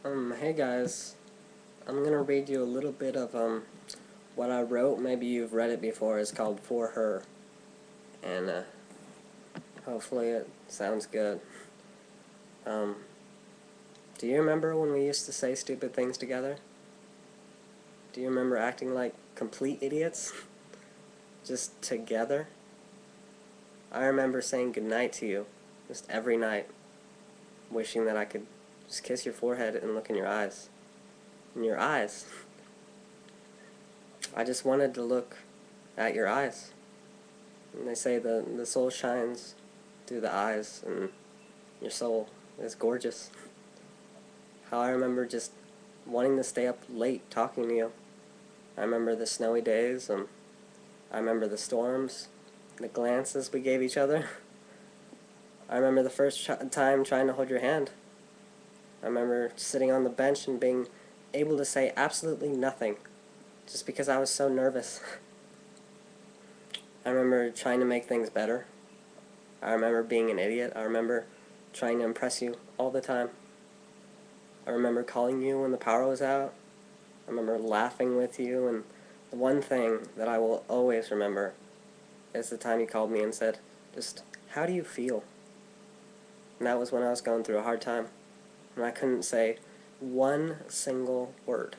Hey guys, I'm gonna read you a little bit of what I wrote. Maybe you've read it before. It's called For Her, and hopefully it sounds good. Um, do you remember when we used to say stupid things together? Do you remember acting like complete idiots, just together? I remember saying goodnight to you, just every night, wishing that I could just kiss your forehead and look in your eyes. In your eyes. I just wanted to look at your eyes. And they say the soul shines through the eyes, and your soul is gorgeous. How I remember just wanting to stay up late talking to you. I remember the snowy days, and I remember the storms, the glances we gave each other. I remember the first time trying to hold your hand. I remember sitting on the bench and being able to say absolutely nothing, just because I was so nervous. I remember trying to make things better. I remember being an idiot. I remember trying to impress you all the time. I remember calling you when the power was out. I remember laughing with you, and the one thing that I will always remember is the time you called me and said, just, how do you feel? And that was when I was going through a hard time, and I couldn't say one single word,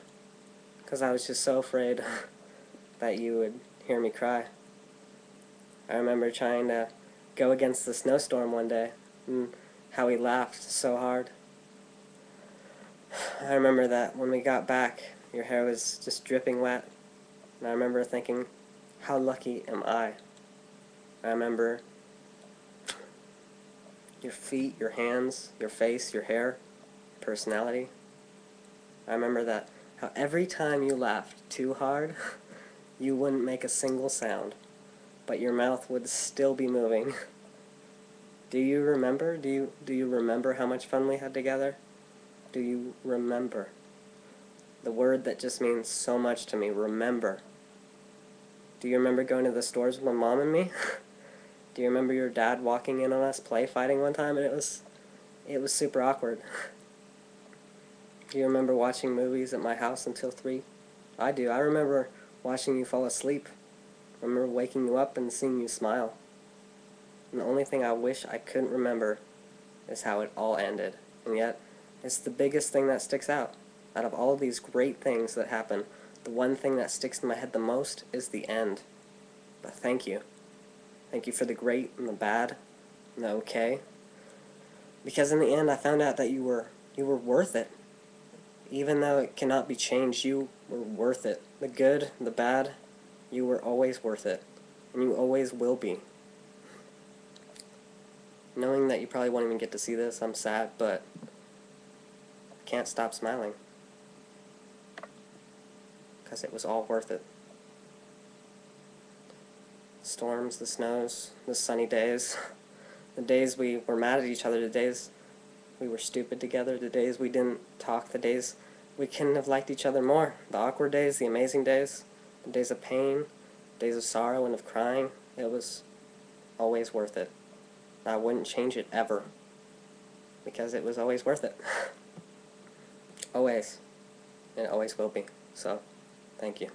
because I was just so afraid that you would hear me cry. I remember trying to go against the snowstorm one day, and how we laughed so hard. I remember that when we got back, your hair was just dripping wet, and I remember thinking, how lucky am I? I remember your feet, your hands, your face, your hair, personality. I remember that how every time you laughed too hard, you wouldn't make a single sound, but your mouth would still be moving. Do you remember? Do you remember how much fun we had together? Do you remember? The word that just means so much to me, remember. Do you remember going to the stores with my mom and me? Do you remember your dad walking in on us play fighting one time, and it was super awkward? Do you remember watching movies at my house until 3? I do. I remember watching you fall asleep. I remember waking you up and seeing you smile. And the only thing I wish I couldn't remember is how it all ended. And yet, it's the biggest thing that sticks out. Out of all of these great things that happen, the one thing that sticks in my head the most is the end. But thank you. Thank you for the great and the bad and the okay. Because in the end, I found out that you were worth it. Even though it cannot be changed, you were worth it. The good, the bad, you were always worth it. And you always will be. Knowing that you probably won't even get to see this, I'm sad, but I can't stop smiling. Because it was all worth it. The storms, the snows, the sunny days, the days we were mad at each other, the days we were stupid together, the days we didn't talk, the days we couldn't have liked each other more, the awkward days, the amazing days, the days of pain, days of sorrow and of crying. It was always worth it. I wouldn't change it ever, because it was always worth it. Always. And it always will be. So, thank you.